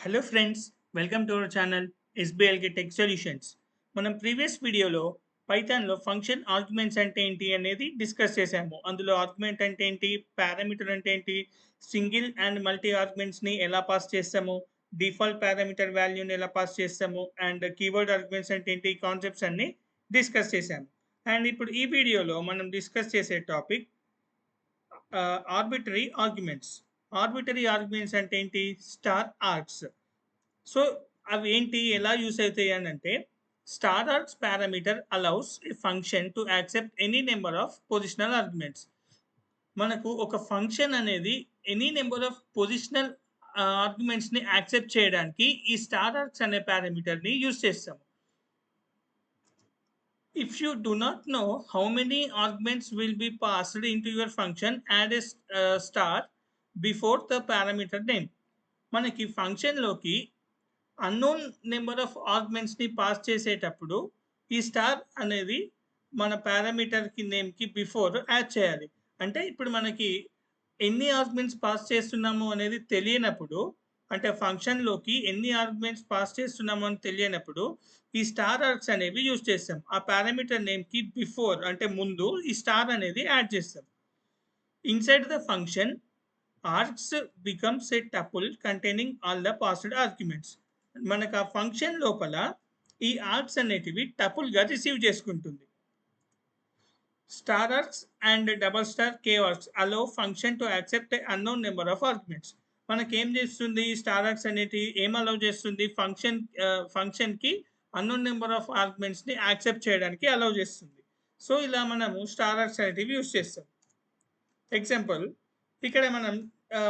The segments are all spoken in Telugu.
Hello friends, welcome to our channel ఎస్బిఎల్కి టెక్ సొల్యూషన్స్. మనం ప్రీవియస్ వీడియోలో పైథాన్లో ఫంక్షన్ ఆర్గ్యుమెంట్స్ అంటే ఏంటి అనేది డిస్కస్ చేశాము. అందులో ఆర్గ్యుమెంట్ అంటే ఏంటి, పారామీటర్ అంటే ఏంటి, సింగిల్ అండ్ మల్టీ ఆర్గ్యుమెంట్స్ని ఎలా పాస్ చేస్తాము, డిఫాల్ట్ పారామీటర్ వాల్యూని ఎలా పాస్ చేస్తాము, అండ్ కీవర్డ్ ఆర్గ్యుమెంట్స్ అంటే ఏంటి, కాన్సెప్ట్స్ అన్ని డిస్కస్ చేశాము. అండ్ ఇప్పుడు ఈ వీడియోలో మనం డిస్కస్ చేసే topic arbitrary arguments. Arbitrary arguments అంటే ఏంటి, స్టార్ ఆర్గ్స్. సో అవి ఏంటి, ఎలా యూస్ అవుతాయి అని అంటే, star args parameter allows a function to accept any number of positional arguments. మనకు ఒక ఫంక్షన్ అనేది ఎనీ నెంబర్ ఆఫ్ పొజిషనల్ ఆర్గ్యుమెంట్స్ని యాక్సెప్ట్ చేయడానికి ఈ స్టార్ ఆర్గ్స్ అనే పారామీటర్ని యూస్ చేస్తాం. If you do not know how many arguments will be passed into your function, add a star before the parameter name. మనకి ఫంక్షన్లోకి అన్నోన్ నెంబర్ ఆఫ్ ఆర్గ్యుమెంట్స్ని పాస్ చేసేటప్పుడు ఈ స్టార్ అనేది మన పారామీటర్కి నేమ్కి బిఫోర్ యాడ్ చేయాలి. అంటే ఇప్పుడు మనకి ఎన్ని ఆర్గ్యుమెంట్స్ పాస్ చేస్తున్నాము అనేది తెలియనప్పుడు, అంటే ఫంక్షన్లోకి ఎన్ని ఆర్గ్యుమెంట్స్ పాస్ చేస్తున్నాము అని తెలియనప్పుడు ఈ స్టార్ ఆర్గ్స్ అనేవి యూజ్ చేస్తాం. ఆ పారామీటర్ నేమ్కి బిఫోర్ అంటే ముందు ఈ స్టార్ అనేది యాడ్ చేస్తాం. Inside the function args becomes a tuple containing all the passed arguments. మనకు ఆ ఫంక్షన్ లోపల ఈ ఆర్గ్స్ అనేటివి టపుల్గా రిసీవ్ చేసుకుంటుంది. Star args and double star k args allow function to accept a unknown number of arguments. మనకి ఏం చేస్తుంది, స్టార్ ఆర్గ్స్ అనేటివి ఏం అలౌ చేస్తుంది, ఫంక్షన్కి అన్నోన్ నెంబర్ ఆఫ్ ఆర్గ్యుమెంట్స్ని యాక్సెప్ట్ చేయడానికి అలౌ చేస్తుంది. సో ఇలా మనము స్టార్ ఆర్గ్స్ అనేటివి యూస్ చేస్తాం. ఎగ్జాంపుల్, ఇక్కడ మనం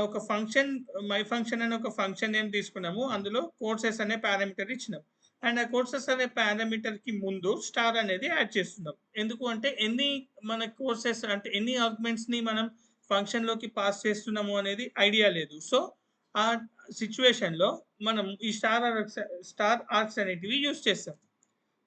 ఒక ఫంక్షన్ మై ఫంక్షన్ అనే ఒక ఫంక్షన్ నేమ్ తీసుకున్నాము. అందులో కోర్సెస్ అనే పారామీటర్ ఇచ్చినాం. అండ్ ఆ కోర్సెస్ అనే పారామీటర్కి ముందు స్టార్ అనేది యాడ్ చేస్తున్నాం. ఎందుకు అంటే మన కోర్సెస్ అంటే ఎన్ని ఆర్గ్యుమెంట్స్ని మనం ఫంక్షన్లోకి పాస్ చేస్తున్నాము అనేది ఐడియా లేదు. సో ఆ సిచ్యువేషన్లో మనం ఈ స్టార్ ఆర్గ్స్ అనేటివి యూస్ చేస్తాం.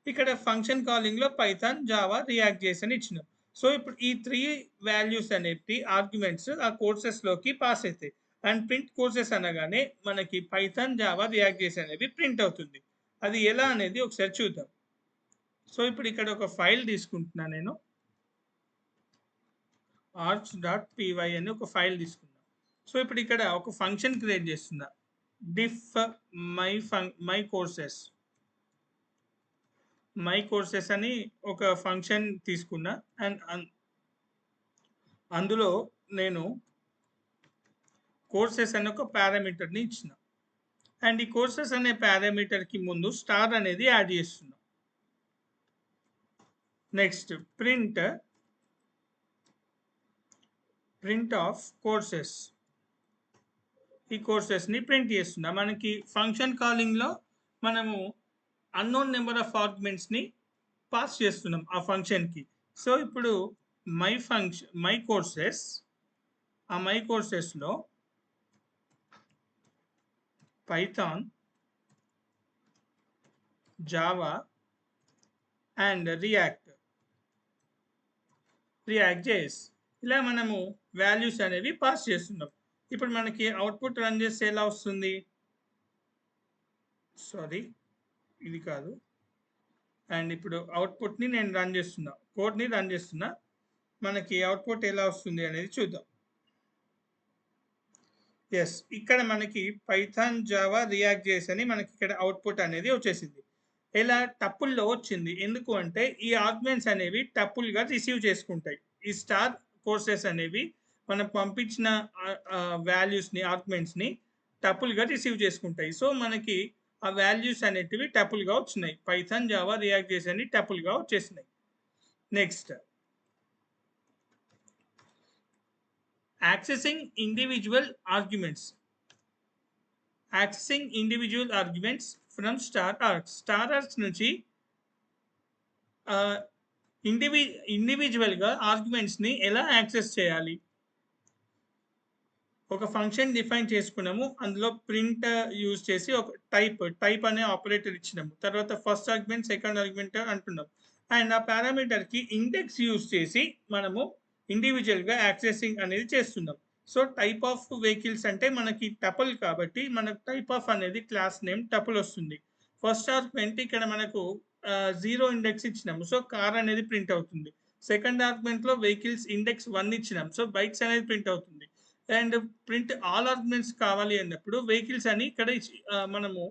ఇక్కడ ఫంక్షన్ కాలింగ్లో పైథాన్, జావా, రియాక్ట్ జేఎస్ అని ఇచ్చినాం. సో ఇప్పుడు ఈ 3 వాల్యూస్ అనేవి ఆర్గ్యుమెంట్స్ ఆ కోర్సెస్లోకి పాస్ అవుతాయి. అండ్ ప్రింట్ కోర్సెస్ అనగానే మనకి పైథాన్, జావా, రియాక్ట్ జేఎస్ అనేవి ప్రింట్ అవుతుంది. అది ఎలా అనేది ఒకసారి చూద్దాం. సో ఇప్పుడు ఇక్కడ ఒక ఫైల్ తీసుకుంటున్నాను నేను, args.py అని ఒక ఫైల్ తీసుకున్నా. సో ఇప్పుడు ఇక్కడ ఒక ఫంక్షన్ క్రియేట్ చేస్తున్నా, డిఫ్ మై కోర్సెస్ అని ఒక ఫంక్షన్ తీసుకున్నా. అండ్ అందులో నేను కోర్సెస్ అనే ఒక పారామీటర్ని ఇచ్చిన. అండ్ ఈ కోర్సెస్ అనే పారామీటర్కి ముందు స్టార్ అనేది యాడ్ చేస్తున్నాం. నెక్స్ట్ ప్రింట్ ఆఫ్ కోర్సెస్, ఈ కోర్సెస్ని ప్రింట్ చేస్తున్నాం. మనకి ఫంక్షన్ కాలింగ్లో మనము అన్నోన్ నెంబర్ ఆఫ్ ఆర్గ్యుమెంట్స్ని పాస్ చేస్తున్నాం ఆ ఫంక్షన్కి. సో ఇప్పుడు మై కోర్సెస్లో Python, Java and React JS ఇలా మనము వాల్యూస్ అనేవి పాస్ చేస్తున్నాం. ఇప్పుడు మనకి అవుట్పుట్ రన్ చేస్తే ఎలా వస్తుంది, సారీ ఇది కాదు. అండ్ ఇప్పుడు అవుట్పుట్ని నేను రన్ చేస్తున్నా, కోడ్ని రన్ చేస్తున్నా. మనకి అవుట్పుట్ ఎలా వస్తుంది అనేది చూద్దాం. ఎస్, ఇక్కడ మనకి పైథాన్, జావా, రియాక్ట్ జేఎస్ అని మనకి ఇక్కడ అవుట్పుట్ అనేది వచ్చేసింది. ఇలా టపుల్లో వచ్చింది. ఎందుకు అంటే ఈ ఆర్గ్యుమెంట్స్ అనేవి టపుల్గా రిసీవ్ చేసుకుంటాయి. ఈ స్టార్ కోర్సెస్ అనేవి మనం పంపించిన వాల్యూస్ని, ఆర్గ్యుమెంట్స్ని టపుల్గా రిసీవ్ చేసుకుంటాయి. సో మనకి ఆ వాల్యూస్ అనేటివి టపుల్గా వచ్చినాయి. పైథాన్, జావా, రియాక్ట్ జేఎస్ అని టపుల్గా వచ్చేసినాయి. Next, accessing individual arguments from star args నుంచి ఇండివిజువల్గా ఆర్గ్యుమెంట్స్ని ఎలా యాక్సెస్ చేయాలి. ఒక ఫంక్షన్ డిఫైన్ చేసుకున్నాము. అందులో ప్రింట్ యూజ్ చేసి ఒక టైప్ అనే ఆపరేటర్ ఇచ్చినాము. తర్వాత ఫస్ట్ ఆర్గ్యుమెంట్, సెకండ్ ఆర్గ్యుమెంట్ అంటున్నాం. అండ్ ఆ పారామీటర్కి ఇండెక్స్ యూజ్ చేసి మనము ఇండివిజువల్గా యాక్సెసింగ్ అనేది చేస్తున్నాం. సో టైప్ ఆఫ్ వెహికల్స్ అంటే మనకి టపుల్ కాబట్టి మనకు టైప్ ఆఫ్ అనేది క్లాస్ నేమ్ టపుల్ వస్తుంది. ఫస్ట్ ఆర్గ్యుమెంట్ ఇక్కడ మనకు 0 ఇండెక్స్ ఇచ్చినాము. సో కార్ అనేది ప్రింట్ అవుతుంది. సెకండ్ ఆర్గ్యుమెంట్‌లో వెహికల్స్ ఇండెక్స్ 1 ఇచ్చినాం. సో బైక్స్ అనేది ప్రింట్ అవుతుంది. అండ్ ప్రింట్ ఆల్ ఆర్గ్యుమెంట్స్ కావాలి అన్నప్పుడు వెహికల్స్ అని ఇక్కడ మనము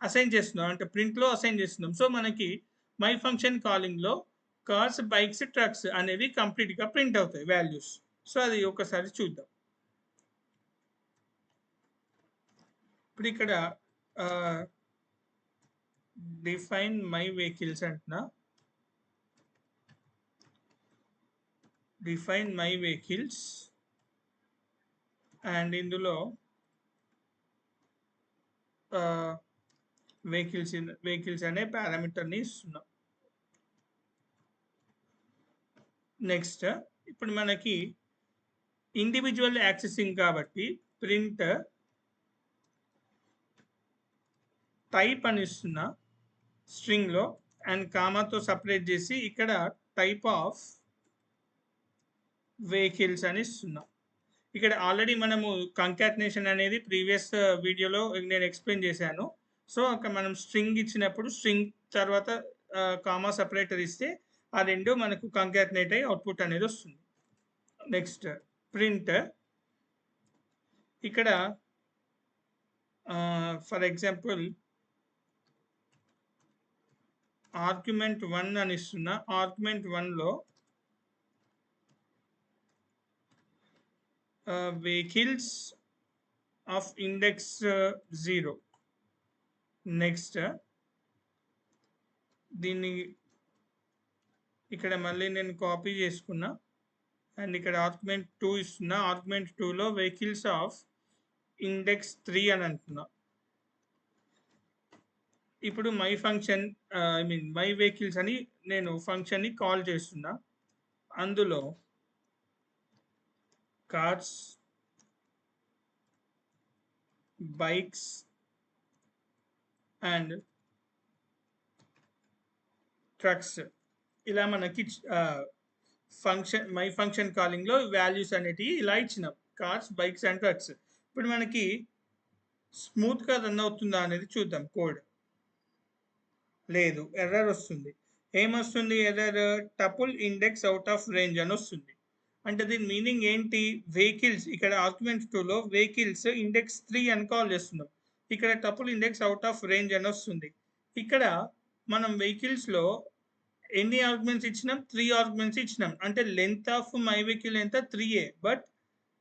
అసైన్ చేస్తున్నాం. అంటే ప్రింట్‌లో అసైన్ చేస్తున్నాం. సో మనకి మై ఫంక్షన్ కాలింగ్‌లో కార్స్, బైక్స్, ట్రక్స్ అనేవి కంప్లీట్‌గా ప్రింట్ అవుతాయి వాల్యూస్. సో అది ఒకసారి చూద్దాం. ఇప్పుడు ఇక్కడ డిఫైన్ మై వెహికల్స్ అంటున్నా. డిఫైన్ మై వెహికల్స్ అండ్ ఇందులో వెహికల్స్ అనే పారామీటర్ని ఇస్తున్నాం. నెక్స్ట్ ఇప్పుడు మనకి ఇండివిజువల్ యాక్సెసింగ్ కాబట్టి ప్రింట్ టైప్ అని ఇస్తున్నా స్ట్రింగ్లో అండ్ కామాతో సపరేట్ చేసి ఇక్కడ టైప్ ఆఫ్ వెహికల్స్ అని ఇస్తున్నా. ఇక్కడ ఆల్రెడీ మనము కంకాటినేషన్ అనేది ప్రీవియస్ వీడియోలో నేను ఎక్స్ప్లెయిన్ చేశాను. సో అక్కడ మనం స్ట్రింగ్ ఇచ్చినప్పుడు స్ట్రింగ్ తర్వాత కామా సపరేటర్ ఇస్తే ఆ రెండు మనకు కంకాటినేట్ అయ్యి అవుట్పుట్ అనేది వస్తుంది. నెక్స్ట్ ప్రింట్ ఇక్కడ ఫర్ ఎగ్జాంపుల్ ఆర్గ్యుమెంట్ 1 అని ఇస్తున్నా. ఆర్గ్యుమెంట్ 1లో వెహికల్స్ ఆఫ్ ఇండెక్స్ 0. నెక్స్ట్ దీన్ని ఇక్కడ మళ్ళీ నేను కాపీ చేసుకున్నా అండ్ ఇక్కడ ఆర్గ్యుమెంట్ 2 ఇస్తున్నా. ఆర్గ్యుమెంట్ 2లో వెహికల్స్ ఆఫ్ ఇండెక్స్ 3 అని అంటున్నా. ఇప్పుడు మై ఫంక్షన్ మై వెహికల్స్ అని నేను ఫంక్షన్ని కాల్ చేస్తున్నా. అందులో కార్స్, బైక్స్ అండ్ ట్రక్స్ ఇలా మనకి మై ఫంక్షన్ కాలింగ్లో వాల్యూస్ అనేటివి ఇలా ఇచ్చినాం. Cars, bikes and trucks. ఇప్పుడు మనకి స్మూత్గా రన్ అవుతుందా అనేది చూద్దాం. కోడ్ లేదు, ఎర్రర్ వస్తుంది. ఏమొస్తుంది error? Tuple index out of range అని వస్తుంది. అంటే దీని మీనింగ్ ఏంటి? వెహికల్స్ ఇక్కడ ఆర్గ్యుమెంట్ 2లో వెహికల్స్ ఇండెక్స్ 3 అని కాల్ చేస్తున్నాం. ఇక్కడ tuple index out of range అని వస్తుంది. ఇక్కడ మనం వెహికల్స్లో ఎన్ని ఆర్గ్యుమెంట్స్ ఇచ్చినాం? 3 ఆర్గ్యుమెంట్స్ ఇచ్చినాం. అంటే లెంత్ ఆఫ్ మై వెహికల్ ఎంత? 3a. బట్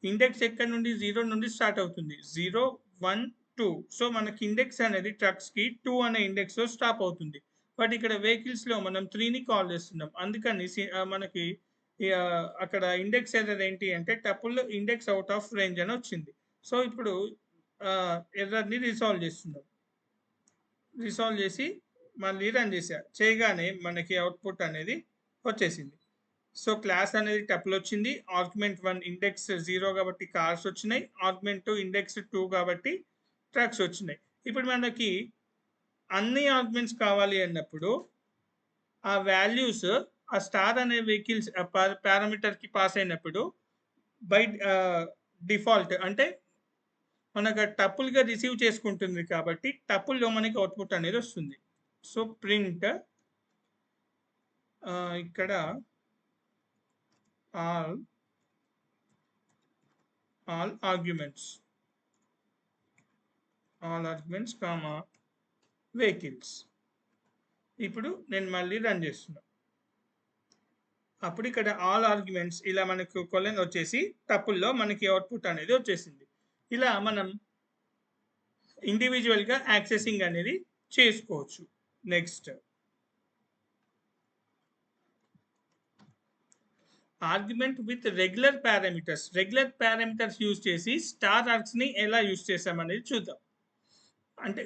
ఇండెక్స్ ఎక్కడ నుండి? 0 నుండి స్టార్ట్ అవుతుంది. 0, 1, 2. సో మనకి ఇండెక్స్ అనేది ట్రక్స్కి 2 అనే ఇండెక్స్లో స్టాప్ అవుతుంది. బట్ ఇక్కడ వెహికల్స్లో మనం 3ని కాల్ చేస్తున్నాం. అందుకని మనకి అక్కడ ఇండెక్స్ ఎర్రర్ ఏంటి అంటే tuple index out of range అని వచ్చింది. సో ఇప్పుడు ఎర్రర్ని రిసాల్వ్ చేస్తున్నాం. రిసాల్వ్ చేసి మళ్ళీ రన్ చేయగానే మనకి అవుట్పుట్ అనేది వచ్చేసింది. సో క్లాస్ అనేది టపుల్ వచ్చింది. ఆర్గ్యుమెంట్ 1 ఇండెక్స్ 0 కాబట్టి కార్స్ వచ్చినాయి. ఆర్గ్యుమెంట్ 2 ఇండెక్స్ 2 కాబట్టి ట్రక్స్ వచ్చినాయి. ఇప్పుడు మనకి అన్ని ఆర్గ్యుమెంట్స్ కావాలి అన్నప్పుడు ఆ వాల్యూస్ ఆ స్టార్ అనే వెహికల్స్ పారామీటర్కి పాస్ అయినప్పుడు బై డిఫాల్ట్ అంటే మనకు టపుల్గా రిసీవ్ చేసుకుంటుంది కాబట్టి టపుల్లో మనకి అవుట్పుట్ అనేది వస్తుంది. సో ప్రింట్ ఇక్కడ all arguments కామా వెహికల్స్. ఇప్పుడు నేను మళ్ళీ రన్ చేస్తున్నా. అప్పుడు ఇక్కడ ఆల్ ఆర్గ్యుమెంట్స్ ఇలా మనకు కొలన్ వచ్చేసి టపుల్లో మనకి అవుట్పుట్ అనేది వచ్చేసింది. ఇలా మనం ఇండివిజువల్గా యాక్సెసింగ్ అనేది చేసుకోవచ్చు. Next argument with regular parameters use చేసి స్టార్ ఆర్గ్స్ని ఎలా యూజ్ చేసామనేది చూద్దాం. అంటే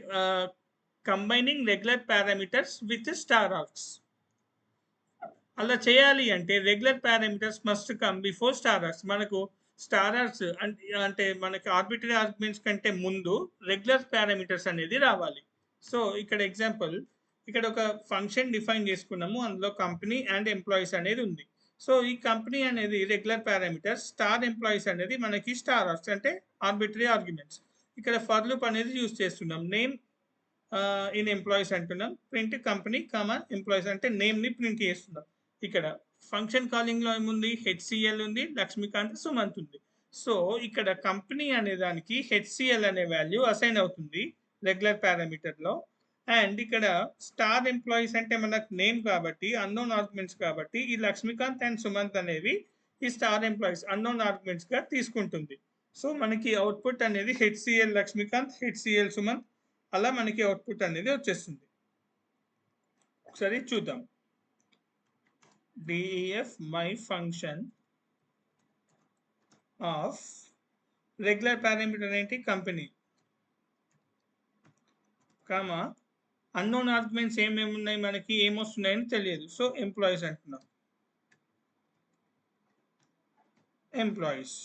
combining regular parameters with star args. అలా చేయాలి అంటే regular parameters must come before star args. మనకు స్టార్ ఆర్గ్స్ అంటే మనకి ఆర్బిటరీ ఆర్గ్యుమెంట్స్ కంటే ముందు రెగ్యులర్ పారామీటర్స్ అనేది రావాలి. సో ఇక్కడ ఎగ్జాంపుల్ ఇక్కడ ఒక ఫంక్షన్ డిఫైన్ చేసుకున్నాము. అందులో కంపెనీ అండ్ ఎంప్లాయీస్ అనేది ఉంది. సో ఈ కంపెనీ అనేది రెగ్యులర్ పారామీటర్, స్టార్ ఎంప్లాయీస్ అనేది మనకి స్టార్ అంటే ఆర్బిటరీ ఆర్గ్యుమెంట్స్. ఇక్కడ ఫర్ లూప్ అనేది యూజ్ చేస్తున్నాం. నేమ్ ఇన్ ఎంప్లాయీస్ అంటున్నాం. ప్రింట్ కంపెనీ కామా ఎంప్లాయీస్ అంటే నేమ్ని ప్రింట్ చేస్తున్నాం. ఇక్కడ ఫంక్షన్ కాలింగ్లో ఏముంది, హెచ్సిఎల్ ఉంది, లక్ష్మీకాంత్, సుమంత్ ఉంది. సో ఇక్కడ కంపెనీ అనే దానికి హెచ్సిఎల్ అనే వాల్యూ అసైన్ అవుతుంది రెగ్యులర్ పారామీటర్లో. అండ్ ఇక్కడ స్టార్ ఎంప్లాయీస్ అంటే మనకు నేమ్ కాబట్టి, అన్నోన్ ఆర్గ్యుమెంట్స్ కాబట్టి, ఈ లక్ష్మీకాంత్ అండ్ సుమంత్ అనేవి ఈ స్టార్ ఎంప్లాయీస్ అన్నోన్ ఆర్గ్యుమెంట్స్గా తీసుకుంటుంది. సో మనకి అవుట్పుట్ అనేది హెచ్సిఎల్ లక్ష్మీకాంత్, హెచ్సిఎల్ సుమంత్, అలా మనకి అవుట్పుట్ అనేది వచ్చేస్తుంది. ఒకసారి చూద్దాం. DEF my function of regular parameter ఏంటి, కంపెనీ, కామా అన్నోన్ ఆర్గ్యుమెంట్స్ ఏమేమి ఉన్నాయి, మనకి ఏమొస్తున్నాయని తెలియదు. సో ఎంప్లాయీస్ అంటున్నాం. ఎంప్లాయీస్.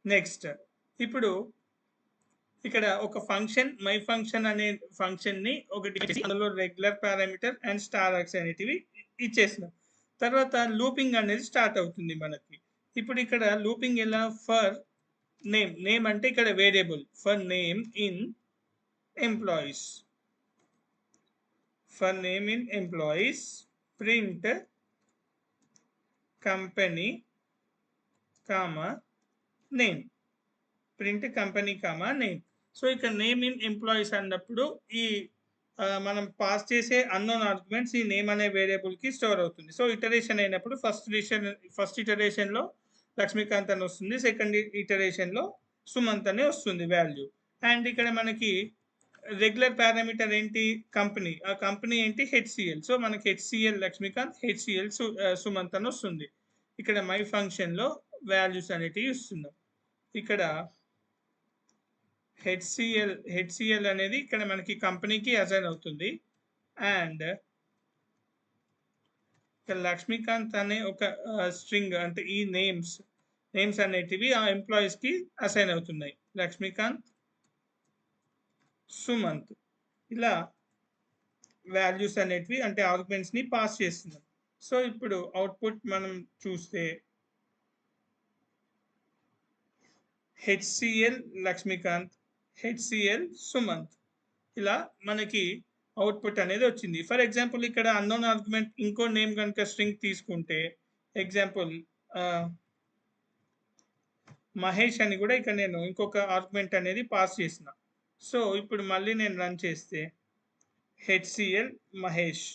నెక్స్ట్ ఇప్పుడు ఇక్కడ ఒక ఫంక్షన్ మై ఫంక్షన్ అనే ఫంక్షన్ని ఒకటి అందులో regular parameter and star args అనేటివి ఇచ్చేసినాం. తర్వాత లూపింగ్ అనేది స్టార్ట్ అవుతుంది మనకి. ఇప్పుడు ఇక్కడ లూపింగ్ ఎలా, ఫర్ నేమ్, నేమ్ అంటే ఇక్కడ variable, for name in employees, for name in employees print company comma name, print company comma name. So ఇక్కడ నేమ్ ఇన్ ఎంప్లాయీస్ అన్నప్పుడు ఈ మనం పాస్ చేసే అన్నోన్ ఆర్గ్యుమెంట్స్ ఈ నేమ్ అనే వేరియబుల్కి స్టోర్ అవుతుంది. సో ఇటరేషన్ అయినప్పుడు ఫస్ట్ ఇటరేషన్లో లక్ష్మీకాంత్ అని వస్తుంది, సెకండ్ ఇటరేషన్లో సుమంత్ అని వస్తుంది వాల్యూ. అండ్ ఇక్కడ మనకి రెగ్యులర్ పారామీటర్ ఏంటి, కంపెనీ, ఆ కంపెనీ ఏంటి హెచ్సిఎల్. సో మనకి హెచ్సిఎల్ లక్ష్మీకాంత్, హెచ్సిఎల్ సుమంత్ అని వస్తుంది. ఇక్కడ మై ఫంక్షన్లో వాల్యూస్ అనేటివి ఇస్తున్నాం. ఇక్కడ హెచ్సిఎల్ అనేది ఇక్కడ మనకి కంపెనీకి అసైన్ అవుతుంది. అండ్ ఇక్కడ లక్ష్మీకాంత్ అనే ఒక స్ట్రింగ్ అంటే ఈ నేమ్స్ అనేటివి ఆ ఎంప్లాయీస్కి అసైన్ అవుతున్నాయి. లక్ష్మీకాంత్, సుమంత్, ఇలా వాల్యూస్ అనేటివి అంటే ఆర్గ్యుమెంట్స్ని పాస్ చేస్తున్నాం. సో ఇప్పుడు అవుట్పుట్ మనం చూస్తే హెచ్సిఎల్ లక్ష్మీకాంత్, హెచ్సిఎల్ సుమంత్, ఇలా మనకి అవుట్పుట్ అనేది వచ్చింది. ఫర్ ఎగ్జాంపుల్ ఇక్కడ అన్నోన్ ఆర్గ్యుమెంట్ ఇంకో నేమ్ కనుక స్ట్రింగ్ తీసుకుంటే, ఎగ్జాంపుల్ మహేష్ అని కూడా ఇక్కడ నేను ఇంకొక ఆర్గ్యుమెంట్ అనేది పాస్ చేసిన. సో ఇప్పుడు మళ్ళీ నేను రన్ చేస్తే హెచ్సిఎల్ మహేష్,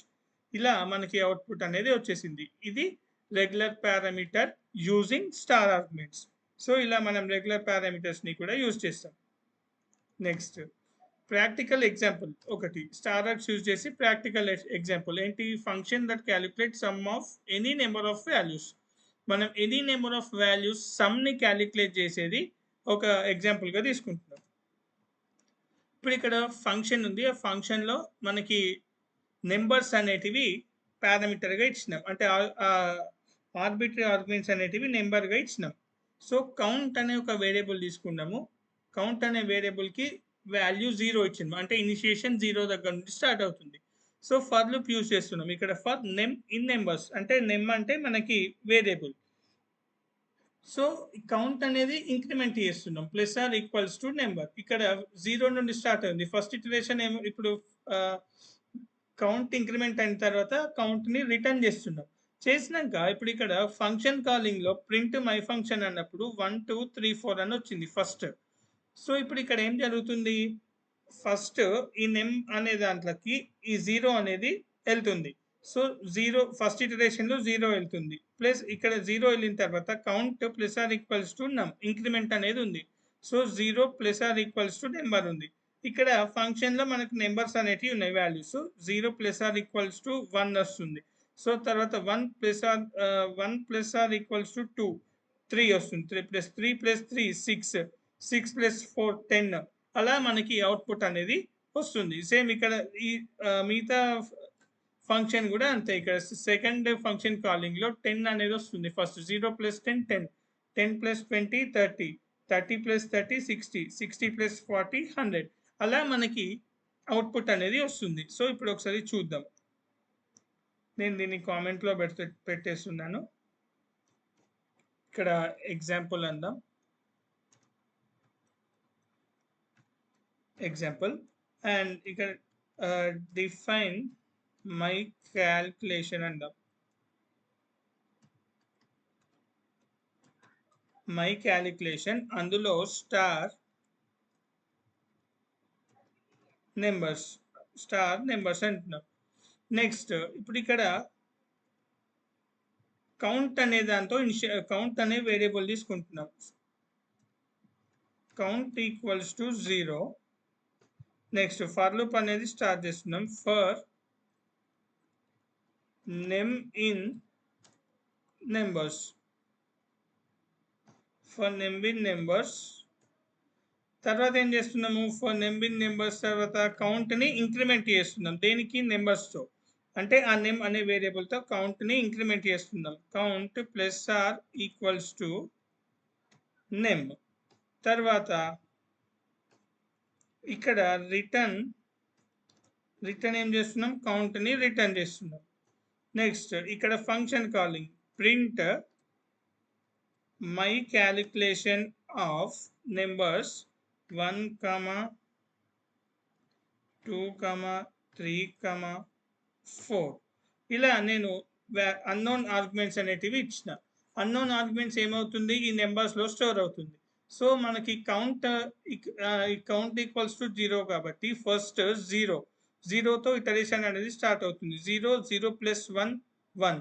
ఇలా మనకి అవుట్పుట్ అనేది వచ్చేసింది. ఇది regular parameter using star arguments. So ఇలా మనం రెగ్యులర్ పారామీటర్స్ని కూడా యూజ్ చేస్తాం. నెక్స్ట్ ప్రాక్టికల్ ఎగ్జాంపుల్ ఒకటి, స్టార్ ఆర్గ్స్ యూజ్ చేసి ప్రాక్టికల్ ఎగ్జాంపుల్ ఏంటి, function that calculate sum of any number of values. మనం ఎనీ నెంబర్ ఆఫ్ వాల్యూస్ సమ్ని క్యాలిక్యులేట్ చేసేది ఒక ఎగ్జాంపుల్గా తీసుకుంటున్నాం. ఇప్పుడు ఇక్కడ ఫంక్షన్ ఉంది, ఆ ఫంక్షన్లో మనకి నెంబర్స్ అనేటివి పారామీటర్గా ఇచ్చినాం, అంటే ఆర్బిటరీ ఆర్గ్యుమెంట్స్ అనేటివి నెంబర్గా ఇచ్చినాం. సో కౌంట్ అనే ఒక వేరియబుల్ తీసుకున్నాము. కౌంట్ అనే వేరియబుల్కి వాల్యూ 0 ఇచ్చింది, అంటే ఇనిషియేషన్ 0 దగ్గర నుండి స్టార్ట్ అవుతుంది. సో ఫర్ లూప్ యూజ్ చేస్తున్నాం. ఇక్కడ ఫర్ నెమ్ ఇన్ నెంబర్స్ అంటే నెమ్ అంటే మనకి వేరియబుల్. సో కౌంట్ అనేది ఇంక్రిమెంట్ చేస్తున్నాం, plus or equals to number. ఇక్కడ 0 నుండి స్టార్ట్ అయింది ఫస్ట్ ఇటరేషన్. ఇప్పుడు కౌంట్ ఇంక్రిమెంట్ అయిన తర్వాత కౌంట్ని రిటర్న్ చేస్తున్నాం. చేసినాక ఇప్పుడు ఇక్కడ ఫంక్షన్ కాలింగ్లో ప్రింట్ మై ఫంక్షన్ అన్నప్పుడు 1 2 3 4 అని వచ్చింది ఫస్ట్. సో ఇప్పుడు ఇక్కడ ఏం జరుగుతుంది, ఫస్ట్ ఈ నెమ్ అనే దాంట్లోకి ఈ 0 అనేది వెళ్తుంది. సో 0 ఫస్ట్ ఇటరేషన్లో 0 వెళ్తుంది, ప్లస్ ఇక్కడ 0 వెళ్ళిన తర్వాత count plus or equals to num increment అనేది ఉంది. So 0 plus or equals to number ఉంది. ఇక్కడ ఫంక్షన్లో మనకు నెంబర్స్ అనేటివి ఉన్నాయి values. 0 plus or equals to 1 వస్తుంది. సో తర్వాత 1 ప్లస్ ఆర్ ఈక్వల్స్ టు 2 3 వస్తుంది. 3 ప్లస్ 3 6, 6 ప్లస్ 4 10, అలా మనకి అవుట్పుట్ అనేది వస్తుంది. సేమ్ ఇక్కడ ఈ మిగతా ఫంక్షన్ కూడా అంతే. ఇక్కడ సెకండ్ ఫంక్షన్ కాలింగ్లో 10 అనేది వస్తుంది first. 0 plus 10 10, 10 plus 20 30, 30 plus 30 60, 60 plus 40 100, అలా మనకి అవుట్పుట్ అనేది వస్తుంది. సో ఇప్పుడు ఒకసారి చూద్దాం. నేను దీన్ని కామెంట్లో పెట్టేస్తున్నాను. ఇక్కడ ఎగ్జాంపుల్ అందాం. ఎగ్జాంపుల్ అండ్ ఇక్కడ డిఫైన్ మై క్యాల్కులేషన్ అందాం. మై క్యాలిక్యులేషన్ అందులో స్టార్ నెంబర్స్ అంటున్నాం. నెక్స్ట్ ఇప్పుడు ఇక్కడ కౌంట్ అనే దాంతో కౌంట్ అనే వేరియబుల్ తీసుకుంటున్నాం. Count equals to 0. Next for loop అనేది స్టార్ట్ చేస్తున్నాం. For name in numbers, for name in numbers. తర్వాత ఏం చేస్తున్నాము, ఫర్ నేమ్ ఇన్ నెంబర్స్ తర్వాత కౌంట్ని ఇంక్రిమెంట్ చేస్తున్నాం. దేనికి, నెంబర్స్తో. అంటే ఆ నేమ్ అనే వేరియబుల్తో కౌంట్ని ఇంక్రిమెంట్ చేస్తున్నాం. Count plus or equals to name. తర్వాత ఇక్కడ రిటర్న్ ఏం చేస్తున్నాం, కౌంట్ని రిటర్న్ చేస్తున్నాం. నెక్స్ట్ ఇక్కడ function calling print my calculation of numbers 1, 2, 3, 4. ఇలా నేను అన్నోన్ ఆర్గ్యుమెంట్స్ అనేటివి ఇచ్చిన. అన్నోన్ ఆర్గ్యుమెంట్స్ ఏమవుతుంది, ఈ నెంబర్స్లో స్టోర్ అవుతుంది. సో మనకి కౌంట్ ఈక్వల్స్ టు 0 కాబట్టి ఫస్ట్ 0తో ఇటరేషన్ అనేది స్టార్ట్ అవుతుంది. 0 0 + 1 1,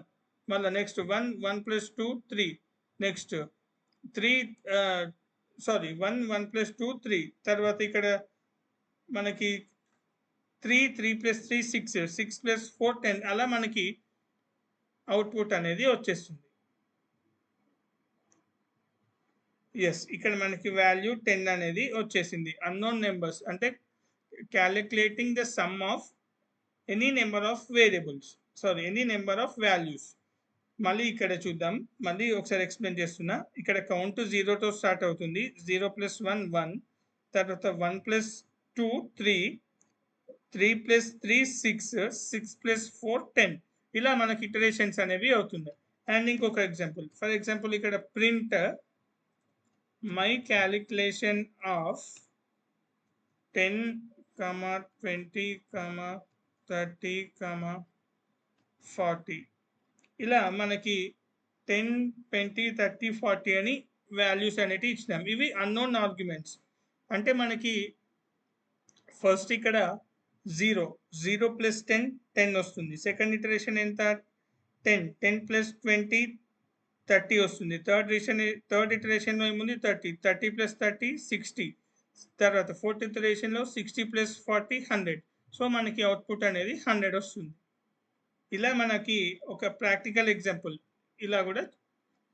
మళ్ళీ నెక్స్ట్ 1 1 + 2 3, నెక్స్ట్ 1 1 + 2 3. తర్వాత ఇక్కడ మనకి 3 3 + 3 6 6 + 4 10. అలా మనకి అవుట్పుట్ అనేది వచ్చేస్తుంది. ఎస్, ఇక్కడ మనకి వాల్యూ 10 అనేది వచ్చేసింది. అన్నోన్ నెంబర్స్ అంటే calculating the sum of any number of variables, any number of values. మళ్ళీ ఇక్కడ చూద్దాం, మళ్ళీ ఒకసారి ఎక్స్ప్లెయిన్ చేస్తున్నా. ఇక్కడ కౌంట్ 0తో స్టార్ట్ అవుతుంది. 0 + 1 1, తర్వాత 1 + 2 3, 3 + 3 6, 6 + 4 10. ఇలా మనకి ఇటరేషన్స్ అనేవి అవుతుంది. అండ్ ఇంకొక ఎగ్జాంపుల్, ఫర్ ఎగ్జాంపుల్ ఇక్కడ ప్రింట్ మై క్యాలిక్యులేషన్ ఆఫ్ 10, 20, 30, 40. ఇలా మనకి 10, 20, 30, 40 అని వాల్యూస్ అనేవి ఇచ్చినాం. ఇవి అన్నోన్ ఆర్గ్యుమెంట్స్. అంటే మనకి ఫస్ట్ ఇక్కడ 0 + 10 10 వస్తుంది. సెకండ్ ఇటరేషన్ ఎంత, 10 10 + 20 30 వస్తుంది. థర్డ్ ఇటరేషన్లో ఏముంది, 30 30 + 30 60. తర్వాత ఫోర్త్ ఇటరేషన్లో 60 + 40 100. సో మనకి అవుట్పుట్ అనేది 100 వస్తుంది. ఇలా మనకి ఒక ప్రాక్టికల్ ఎగ్జాంపుల్ ఇలా కూడా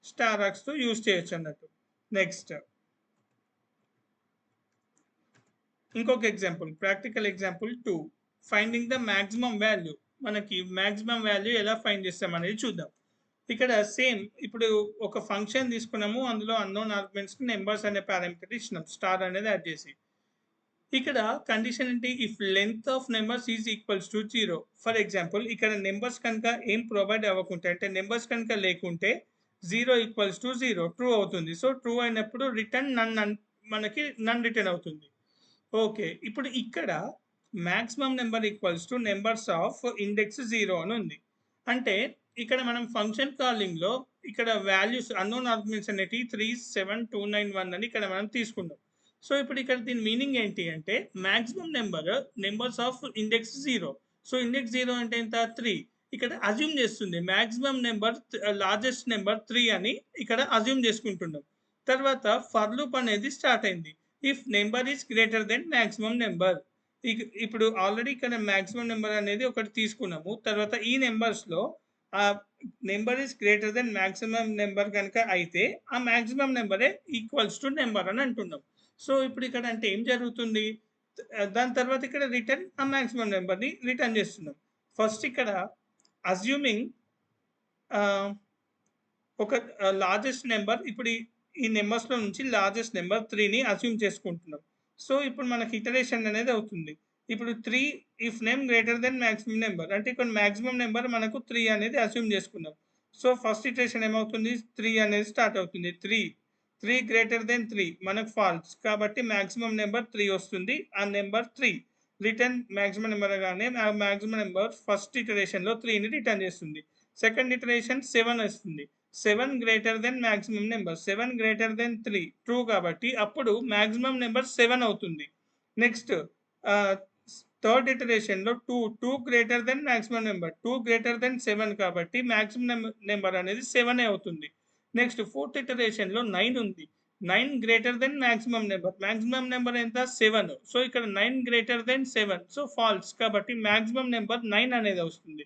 స్టార్ ఆర్గ్స్తో యూజ్ చేయొచ్చు అన్నట్టు. నెక్స్ట్ ఇంకొక example, practical example 2, finding the maximum value. మనకి మ్యాక్సిమం వాల్యూ ఎలా ఫైండ్ చేస్తాం అనేది చూద్దాం. ఇక్కడ సేమ్ ఇప్పుడు ఒక ఫంక్షన్ తీసుకున్నాము, అందులో అన్నోన్ ఆర్గ్యుమెంట్స్కి నెంబర్స్ అనే పారామీటర్ ఇచ్చినాం, స్టార్ అనేది యాడ్ చేసి. ఇక్కడ కండిషన్ ఏంటి, if length of numbers is equals to 0. For example ఇక్కడ నెంబర్స్ కనుక ఏం ప్రొవైడ్ అవ్వకుంటే, అంటే నెంబర్స్ కనుక లేకుంటే 0 = 0 ట్రూ అవుతుంది. సో ట్రూ అయినప్పుడు రిటర్న్ మనకి నన్ రిటర్న్ అవుతుంది. ఓకే, ఇప్పుడు ఇక్కడ maximum number equals to numbers of index 0 అని ఉంది. అంటే ఇక్కడ మనం ఫంక్షన్ కాలింగ్లో ఇక్కడ వాల్యూస్ అన్నోన్ ఆర్గ్యుమెంట్స్ అనేటివి 3 7 2 9 1 అని ఇక్కడ మనం తీసుకున్నాం. సో ఇప్పుడు ఇక్కడ దీని మీనింగ్ ఏంటి అంటే maximum numbers of index 0. So index 0 అంటే ఎంత, 3. ఇక్కడ అజ్యూమ్ చేస్తుంది మ్యాక్సిమం నెంబర్ లార్జెస్ట్ నెంబర్ 3 అని ఇక్కడ అజ్యూమ్ చేసుకుంటున్నాం. తర్వాత ఫర్ లూప్ అనేది స్టార్ట్ అయింది. If number is greater than maximum number. ఇప్పుడు ఆల్రెడీ ఇక్కడ మ్యాక్సిమం నెంబర్ అనేది ఒకటి తీసుకున్నాము. తర్వాత ఈ నెంబర్స్లో ఆ number is greater than maximum number కనుక అయితే ఆ మ్యాక్సిమం నెంబరే ఈక్వల్స్ టు నెంబర్ అని అంటున్నాం. సో ఇప్పుడు ఇక్కడ అంటే ఏం జరుగుతుంది, దాని తర్వాత ఇక్కడ రిటర్న్ ఆ మ్యాక్సిమం నెంబర్ని రిటర్న్ చేస్తున్నాం. ఫస్ట్ ఇక్కడ అజ్యూమింగ్ ఒక లార్జెస్ట్ నెంబర్, ఇప్పుడు ఈ నెంబర్స్లో నుంచి లార్జెస్ట్ నెంబర్ 3ని అజ్యూమ్ చేసుకుంటున్నాం. సో ఇప్పుడు మనకి ఇటరేషన్ అనేది అవుతుంది. ఇప్పుడు 3 if name greater than maximum number అంటే ఇక్కడ మాక్సిమం నెంబర్ మనకు 3 అనేది అస్యూమ్ చేసుకున్నాం. సో ఫస్ట్ ఇటరేషన్ ఏమవుతుంది 3 అనేది స్టార్ట్ అవుతుంది. 3 గ్రేటర్ దెన్ 3 మనకు ఫాల్స్ కాబట్టి మాక్సిమం నెంబర్ 3 వస్తుంది. ఆ నెంబర్ 3 రిటర్న్ మాక్సిమం నెంబర్ గానే ఆ మాక్సిమం నెంబర్ ఫస్ట్ ఇటరేషన్లో 3ని రిటర్న్ చేస్తుంది. సెకండ్ ఇటరేషన్ 7 వస్తుంది. 7 greater than maximum number 7 greater than 3 true కాబట్టి అప్పుడు మాక్సిమం నెంబర్ 7 అవుతుంది. నెక్స్ట్ థర్డ్ ఇటరేషన్లో 2 greater than maximum number 2 greater than 7 కాబట్టి మాక్సిమం నెంబర్ అనేది 7 అవుతుంది. నెక్స్ట్ ఫోర్త్ ఇటరేషన్లో 9 ఉంది. 9 గ్రేటర్ దెన్ మాక్సిమం నెంబర్ ఎంత 7. సో ఇక్కడ 9 గ్రేటర్ దెన్ 7 సో ఫాల్స్ కాబట్టి మాక్సిమం నెంబర్ 9 అనేది వస్తుంది.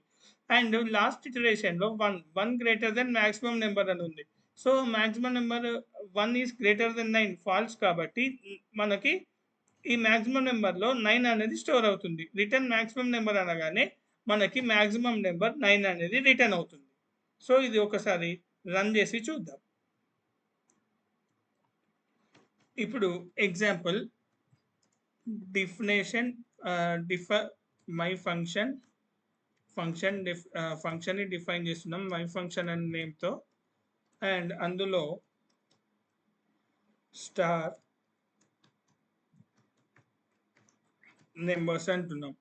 అండ్ లాస్ట్ ఇటరేషన్లో 1 గ్రేటర్ దెన్ మాక్సిమం నెంబర్ అని ఉంది. So maximum number 1 is greater than 9 false కాబట్టి మనకి ఈ మాక్సిమం నెంబర్లో 9 అనేది స్టోర్ అవుతుంది. రిటర్న్ మాక్సిమం నెంబర్ అనగానే మనకి మాక్సిమం నెంబర్ 9 అనేది రిటర్న్ అవుతుంది. సో ఇది ఒకసారి రన్ చేసి చూద్దాం. ఇప్పుడు ఎగ్జాంపుల్ డిఫినేషన్ మై ఫంక్షన్ని డిఫైన్ చేస్తున్నాం మై ఫంక్షన్ అనే నేమ్తో అండ్ అందులో స్టార్ నెంబర్స్ అంటున్నాం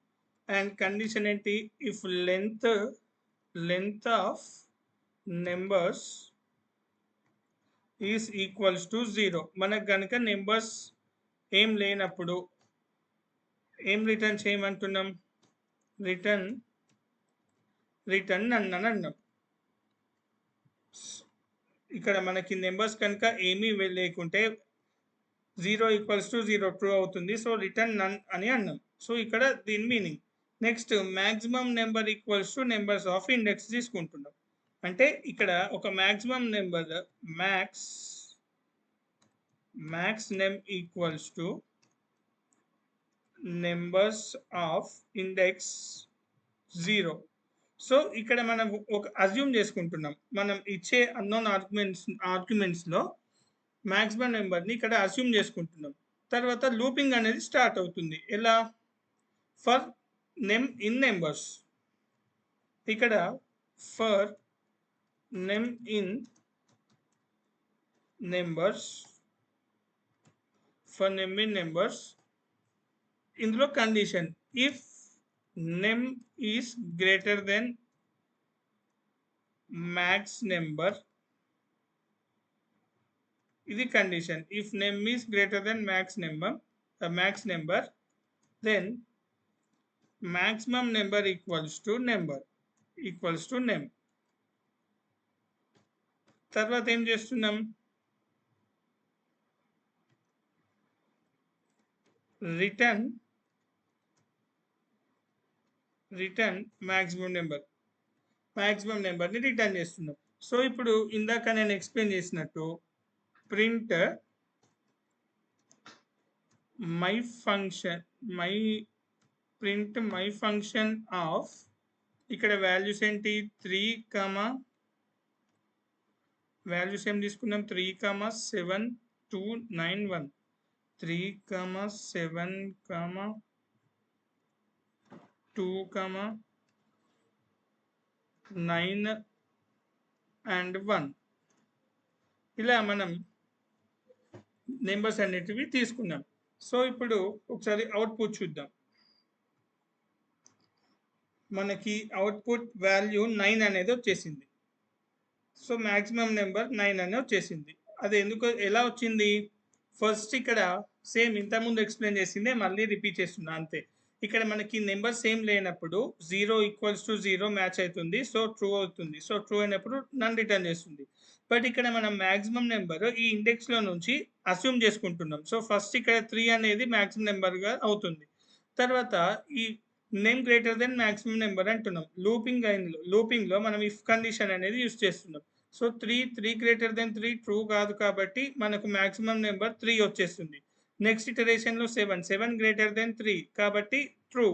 అండ్ కండిషన్ ఏంటి if length of numbers is equals to 0 మనకు కనుక నెంబర్స్ ఏం లేనప్పుడు ఏం రిటర్న్ చేయమంటున్నాం రిటర్న్ నన్ అని అన్నాం. ఇక్కడ మనకి నెంబర్స్ కనుక ఏమీ లేకుంటే 0 ఈక్వల్స్ టు 0 ట్రూ అవుతుంది. సో రిటర్న్ నన్ అని అన్నాం. సో ఇక్కడ దీని meaning. Next maximum number equals to numbers of index తీసుకుంటున్నాం. అంటే ఇక్కడ ఒక maximum number max name equals to numbers of index 0. So ఇక్కడ మనం ఒక అజ్యూమ్ చేసుకుంటున్నాం మనం ఇచ్చే అన్నోన్ ఆర్గ్యుమెంట్స్లో మాక్సిమం నెంబర్ని ఇక్కడ అస్యూమ్ చేసుకుంటున్నాం. తర్వాత లూపింగ్ అనేది స్టార్ట్ అవుతుంది. ఎలా ఫర్ నెమ్ ఇన్ నెంబర్స్ ఇక్కడ ఫర్ నెమ్ ఇన్ నెంబర్స్ ఇందులో condition if num is greater than max number ఇది condition if name is greater than max number then maximum number equals to name. తర్వాత ఏం చేస్తున్నాం రిటర్న్ maximum నెంబర్ని రిటర్న్ చేస్తున్నాం. సో ఇప్పుడు ఇందాక నేను ఎక్స్ప్లెయిన్ చేసినట్టు ప్రింట్ మై ఫంక్షన్ ఆఫ్ ఇక్కడ వాల్యూస్ ఏంటి 3, వాల్యూస్ ఏం తీసుకున్నాం 3, 7, 2, 9, 1 3, 7, 2, 9 and 1 ఇలా మనం నెంబర్స్ అన్నిటివి తీసుకున్నాం. సో ఇప్పుడు ఒకసారి అవుట్పుట్ చూద్దాం. మనకి అవుట్పుట్ వాల్యూ 9 అనేది వచ్చేసింది. సో మ్యాక్సిమం నెంబర్ 9 అనేది వచ్చేసింది. అది ఎలా వచ్చింది ఫస్ట్ ఇక్కడ సేమ్ ఇంతకుముందు ఎక్స్ప్లెయిన్ చేసిందే మళ్ళీ రిపీట్ చేస్తున్నా అంతే. ఇక్కడ మనకి నెంబర్ సేమ్ లేనప్పుడు 0 ఈక్వల్స్ టు 0 మ్యాచ్ అవుతుంది. సో ట్రూ అవుతుంది. సో ట్రూ అయినప్పుడు నన్ రిటర్న్ చేస్తుంది. బట్ ఇక్కడ మనం మ్యాక్సిమం నెంబర్ ఈ ఇండెక్స్లో నుంచి అస్యూమ్ చేసుకుంటున్నాం. సో ఫస్ట్ ఇక్కడ 3 అనేది మ్యాక్సిమం నెంబర్గా అవుతుంది. తర్వాత ఈ name greater than maximum number అంటున్నాం. లూపింగ్లో మనం ఇఫ్ కండిషన్ అనేది యూస్ చేస్తున్నాం. సో 3 గ్రేటర్ దెన్ 3 ట్రూ కాదు కాబట్టి మనకు మ్యాక్సిమం నెంబర్ 3 వచ్చేస్తుంది. నెక్స్ట్ ఇటరేషన్లో 7 గ్రేటర్ దెన్ 3 కాబట్టి true.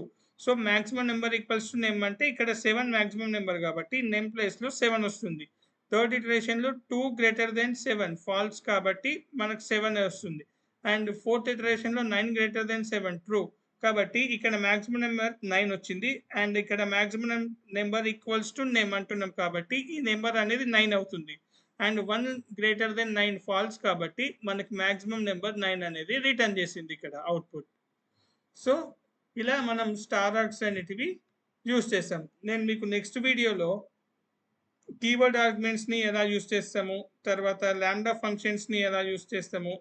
So maximum number equals to name అంటే ఇక్కడ 7 మ్యాక్సిమం నెంబర్ కాబట్టి నేమ్ ప్లేస్లో 7 వస్తుంది. థర్డ్ ఇటరేషన్లో 2 గ్రేటర్ దెన్ 7 ఫాల్స్ కాబట్టి మనకు 7 వస్తుంది. అండ్ ఫోర్త్ ఇటరేషన్లో 9 గ్రేటర్ దెన్ 7 ట్రూ కాబట్టి ఇక్కడ మాక్సిమం నెంబర్ 9 వచ్చింది అండ్ ఇక్కడ maximum number equals to name అంటున్నాం కాబట్టి ఈ నెంబర్ అనేది 9 అవుతుంది అండ్ 1 గ్రేటర్ దెన్ 9 ఫాల్స్ కాబట్టి మనకి మాక్సిమం నెంబర్ 9 అనేది రిటర్న్ చేసింది ఇక్కడ అవుట్పుట్. సో ఇలా మనం స్టార్ ఆర్గ్స్ అనేటివి యూస్ చేస్తాం. నేను మీకు నెక్స్ట్ వీడియోలో కీవర్డ్ ఆర్గ్యుమెంట్స్ని ఎలా యూస్ చేస్తాము, తర్వాత ల్యాండా ఫంక్షన్స్ని ఎలా యూస్ చేస్తాము,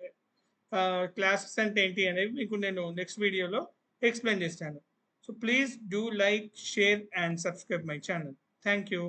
క్లాసెస్ అంటే ఏంటి అనేవి మీకు నేను నెక్స్ట్ వీడియోలో explain చేస్తాను. So please do like, share and subscribe my channel. Thank you.